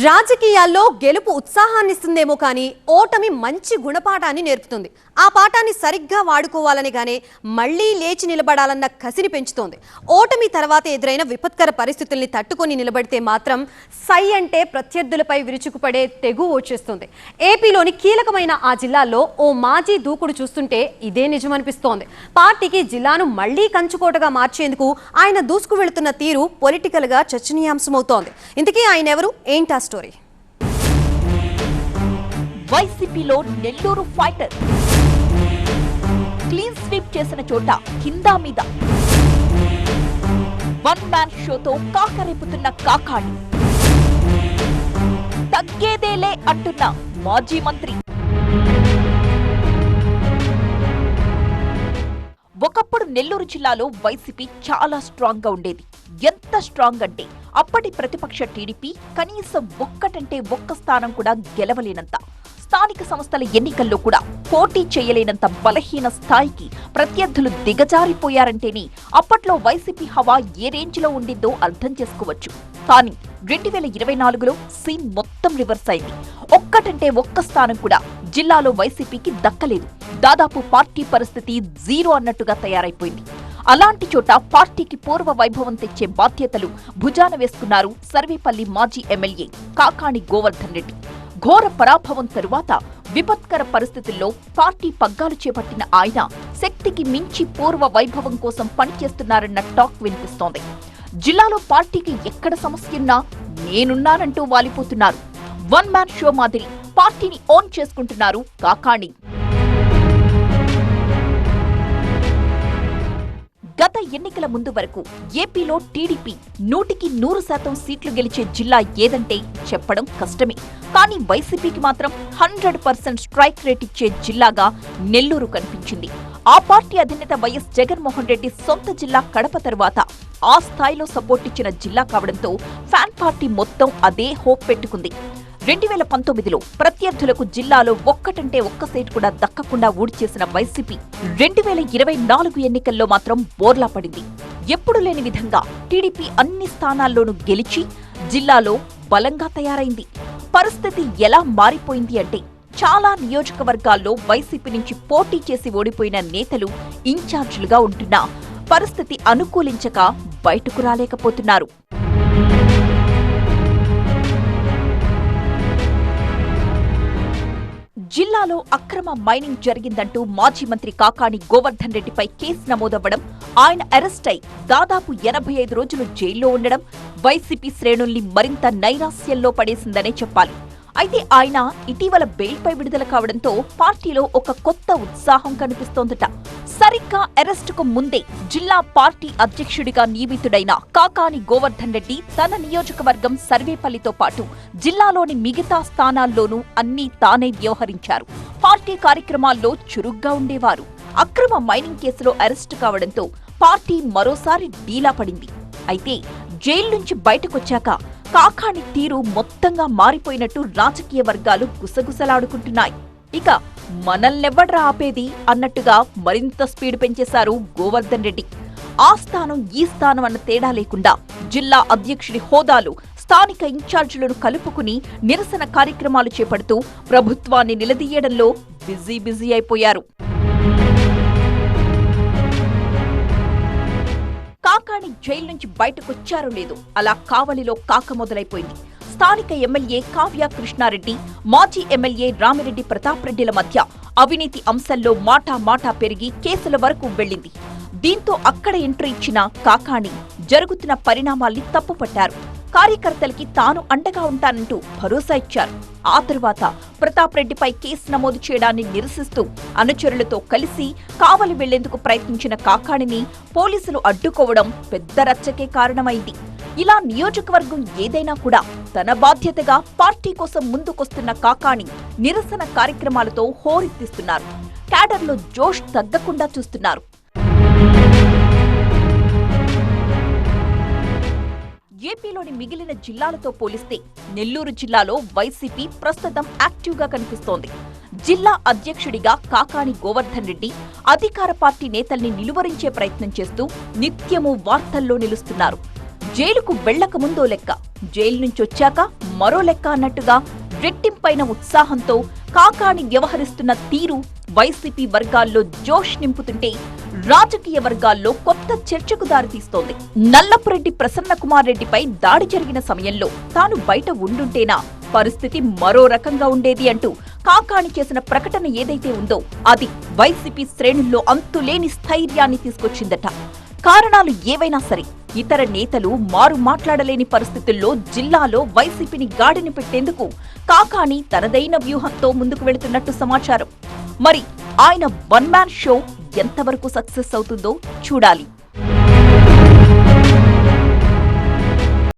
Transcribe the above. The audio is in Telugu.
రాజకీయాల్లో గెలుపు ఉత్సాహాన్నిస్తుందేమో కానీ ఓటమి మంచి గుణపాఠాన్ని నేర్పుతుంది. ఆ పాఠాన్ని సరిగ్గా వాడుకోవాలని గానే మళ్లీ లేచి నిలబడాలన్న కసిని పెంచుతోంది. ఓటమి తర్వాత ఎదురైన విపత్కర పరిస్థితుల్ని తట్టుకొని నిలబడితే మాత్రం సై అంటే ప్రత్యర్థులపై విరుచుకుపడే తెగువ వచ్చేస్తుంది. ఏపీలోని కీలకమైన ఆ జిల్లాల్లో ఓ మాజీ దూకుడు చూస్తుంటే ఇదే నిజమనిపిస్తోంది. పార్టీకి జిల్లాను మళ్లీ కంచుకోటగా మార్చేందుకు ఆయన దూసుకు వెళుతున్న తీరు పొలిటికల్ గా చర్చనీయాంశమవుతోంది. ఇంతకీ ఆయన ఎవరు, ఏంటా స్టోరీ? వైసీపీలో నెల్లూరు ఫైటర్ క్లీన్ స్వీప్ చేసిన చోట కింద మీద వన్ మ్యాన్ షోతో కాకరేపుతున్న కాకాణి, తగ్గేదేలే అంటున్న మాజీ మంత్రి. ఒకప్పుడు నెల్లూరు జిల్లాలో వైసీపీ చాలా స్ట్రాంగ్ గా ఉండేది. ఎంత స్ట్రాంగ్ అంటే అప్పటి ప్రతిపక్ష టీడీపీ కనీసం ఒక్కటంటే ఒక్క స్థానం కూడా గెలవలేనంత, స్థానిక సంస్థల ఎన్నికల్లో కూడా పోటీ చేయలేనంత బలహీన స్థాయికి ప్రత్యర్థులు దిగజారిపోయారంటేనే అప్పట్లో వైసీపీ హవా ఏ రేంజ్ లో ఉండిందో అర్థం చేసుకోవచ్చు. కానీ 2024లో సీన్ మొత్తం రివర్స్ అయింది. ఒక్కటంటే ఒక్క స్థానం కూడా జిల్లాలో వైసీపీకి దక్కలేదు. దాదాపు పార్టీ పరిస్థితి జీరో అన్నట్టుగా తయారైపోయింది. అలాంటి చోట పార్టీకి పూర్వ వైభవం తెచ్చే బాధ్యతలు భుజాన వేసుకున్నారు సర్వేపల్లి మాజీ ఎమ్మెల్యే కాకాణి గోవర్ధన్ రెడ్డి. ఘోర పరాభవం తరువాత విపత్కర పరిస్థితుల్లో పార్టీ పగ్గాలు చేపట్టిన ఆయన శక్తికి మించి పూర్వ వైభవం కోసం పనిచేస్తున్నారన్న టాక్ వినిపిస్తోంది. జిల్లాలో పార్టీకి ఎక్కడ సమస్యన్నా నేనున్నానంటూ వాలిపోతున్నారు. వన్ మ్యాన్ షో మాదిరి పార్టీని ఓన్ చేసుకుంటున్నారు కాకాణి. గత ఎన్నికల ముందు వరకు ఏపీలో టీడీపీ 100% సీట్లు గెలిచే జిల్లా ఏదంటే చెప్పడం కష్టమే. కానీ వైసీపీకి మాత్రం 100% స్ట్రైక్ రేట్ ఇచ్చే జిల్లాగా నెల్లూరు కనిపించింది. ఆ పార్టీ అధినేత వైఎస్ జగన్మోహన్ రెడ్డి సొంత జిల్లా కడప తరువాత ఆ స్థాయిలో సపోర్ట్ ఇచ్చిన జిల్లా కావడంతో ఫ్యాన్ పార్టీ మొత్తం అదే హోప్ పెట్టుకుంది. 2019లో ప్రత్యర్థులకు జిల్లాలో ఒక్కటంటే ఒక్క సీటు కూడా దక్కకుండా ఊడ్చేసిన వైసీపీ 2024 ఎన్నికల్లో మాత్రం బోర్లా పడింది. ఎప్పుడు లేని విధంగా టీడీపీ అన్ని స్థానాల్లోనూ గెలిచి జిల్లాలో బలంగా తయారైంది. పరిస్థితి ఎలా మారిపోయింది అంటే చాలా నియోజకవర్గాల్లో వైసీపీ నుంచి పోటీ చేసి ఓడిపోయిన నేతలు ఇన్ఛార్జీలుగా ఉంటున్నా పరిస్థితి అనుకూలించక బయటకు రాలేకపోతున్నారు. జిల్లాలో అక్రమ మైనింగ్ జరిగిందంటూ మాజీ మంత్రి కాకాణి గోవర్ధన్ రెడ్డిపై కేసు నమోదవ్వడం, ఆయన అరెస్ట్ అయి దాదాపు 85 రోజులు జైల్లో ఉండడం వైసీపీ శ్రేణుల్ని మరింత నైరాస్యంలో పడేసిందనే చెప్పాలి. అయితే ఆయన ఇటీవల బెయిల్పై విడుదల కావడంతో పార్టీలో ఒక కొత్త ఉత్సాహం కనిపిస్తోందట. సరిగ్గా అరెస్టుకు ముందే జిల్లా పార్టీ అధ్యక్షుడిగా నియమితుడైన కాకాణి గోవర్ధన్ రెడ్డి తన నియోజకవర్గం సర్వేపల్లితో పాటు జిల్లాలోని మిగతా స్థానాల్లోనూ అన్నీ తానే వ్యవహరించారు. పార్టీ కార్యక్రమాల్లో చురుగ్గా ఉండేవారు. అక్రమ మైనింగ్ కేసులో అరెస్టు కావడంతో పార్టీ మరోసారి డీలా పడింది. అయితే జైలు నుంచి బయటకొచ్చాక కాకాణి తీరు మొత్తంగా మారిపోయినట్టు రాజకీయ వర్గాలు గుసగుసలాడుకుంటున్నాయి. ఇక మనల్నెవ్వడ్రా ఆపేది అన్నట్టుగా మరింత స్పీడ్ పెంచేశారు గోవర్ధన్ రెడ్డి. ఆ స్థానం ఈ స్థానం అన్న తేడా లేకుండా జిల్లా అధ్యక్షుడి హోదాలో స్థానిక ఇన్ఛార్జీలను కలుపుకుని నిరసన కార్యక్రమాలు చేపడుతూ ప్రభుత్వాన్ని నిలదీయడంలో బిజీ అయిపోయారు. కాకాణి జైలు నుంచి బయటకొచ్చారో లేదో అలా కావలిలో కాక మొదలైపోయింది. స్థానిక ఎమ్మెల్యే కావ్య కృష్ణారెడ్డి, మాజీ ఎమ్మెల్యే రామిరెడ్డి ప్రతాప్ రెడ్డిల మధ్య అవినీతి అంశంలో మాటా పెరిగి కేసుల వరకు వెళ్లింది. దీంతో అక్కడ ఎంట్రీ ఇచ్చిన కాకాణి జరుగుతున్న పరిణామాల్ని తప్పుపట్టారు. కార్యకర్తలకి తాను అండగా ఉంటానంటూ భరోసా ఇచ్చారు. ఆ తరువాత ప్రతాప్ రెడ్డిపై కేసు నమోదు చేయడాన్ని నిరసిస్తూ అనుచరులతో కలిసి కావలి వెళ్లేందుకు ప్రయత్నించిన కాకాణిని పోలీసులు అడ్డుకోవడం పెద్ద రచ్చకే కారణమైంది. ఇలా నియోజకవర్గం ఏదైనా కూడా తన బాధ్యతగా పార్టీ కోసం ముందుకొస్తున్న కాకాణి నిరసన కార్యక్రమాలతో హోరెత్తిస్తున్నారు. క్యాడర్లో జోష్ తగ్గకుండా చూస్తున్నారు. ఏపీలోని మిగిలిన జిల్లాలతో పోలిస్తే నెల్లూరు జిల్లాలో వైసీపీ ప్రస్తుతం యాక్టివ్గా కనిపిస్తోంది. జిల్లా అధ్యక్షుడిగా కాకాణి గోవర్ధన్ రెడ్డి అధికార పార్టీ నేతల్ని నిలువరించే ప్రయత్నం చేస్తూ నిత్యము వార్తల్లో నిలుస్తున్నారు. జైలుకు వెళ్లక ముందో లెక్క, జైలు నుంచొచ్చాక మరో లెక్క అన్నట్టుగా రెట్టింపైన ఉత్సాహంతో కాకాణి వ్యవహరిస్తున్న తీరు వైసీపీ వర్గాల్లో జోష్ నింపుతుంటే రాజకీయ వర్గాల్లో కొత్త చర్చకు దారితీస్తోంది. నల్లపురెడ్డి ప్రసన్నకుమార్ రెడ్డిపై దాడి జరిగిన సమయంలో తాను బయట ఉండుంటేనా పరిస్థితి మరో రకంగా ఉండేది అంటూ కాకాణి చేసిన ప్రకటన ఏదైతే ఉందో అది వైసీపీ శ్రేణుల్లో అంతులేని స్థైర్యాన్ని తీసుకొచ్చిందట. కారణాలు ఏవైనా సరే ఇతర నేతలు మారు మాట్లాడలేని పరిస్థితుల్లో జిల్లాలో వైసీపీని గాడిని పెట్టేందుకు కాకాణి తనదైన వ్యూహంతో ముందుకు వెళుతున్నట్టు సమాచారం. మరి ఆయన వన్ మ్యాన్ షో ఎంతవరకు సక్సెస్ అవుతుందో చూడాలి.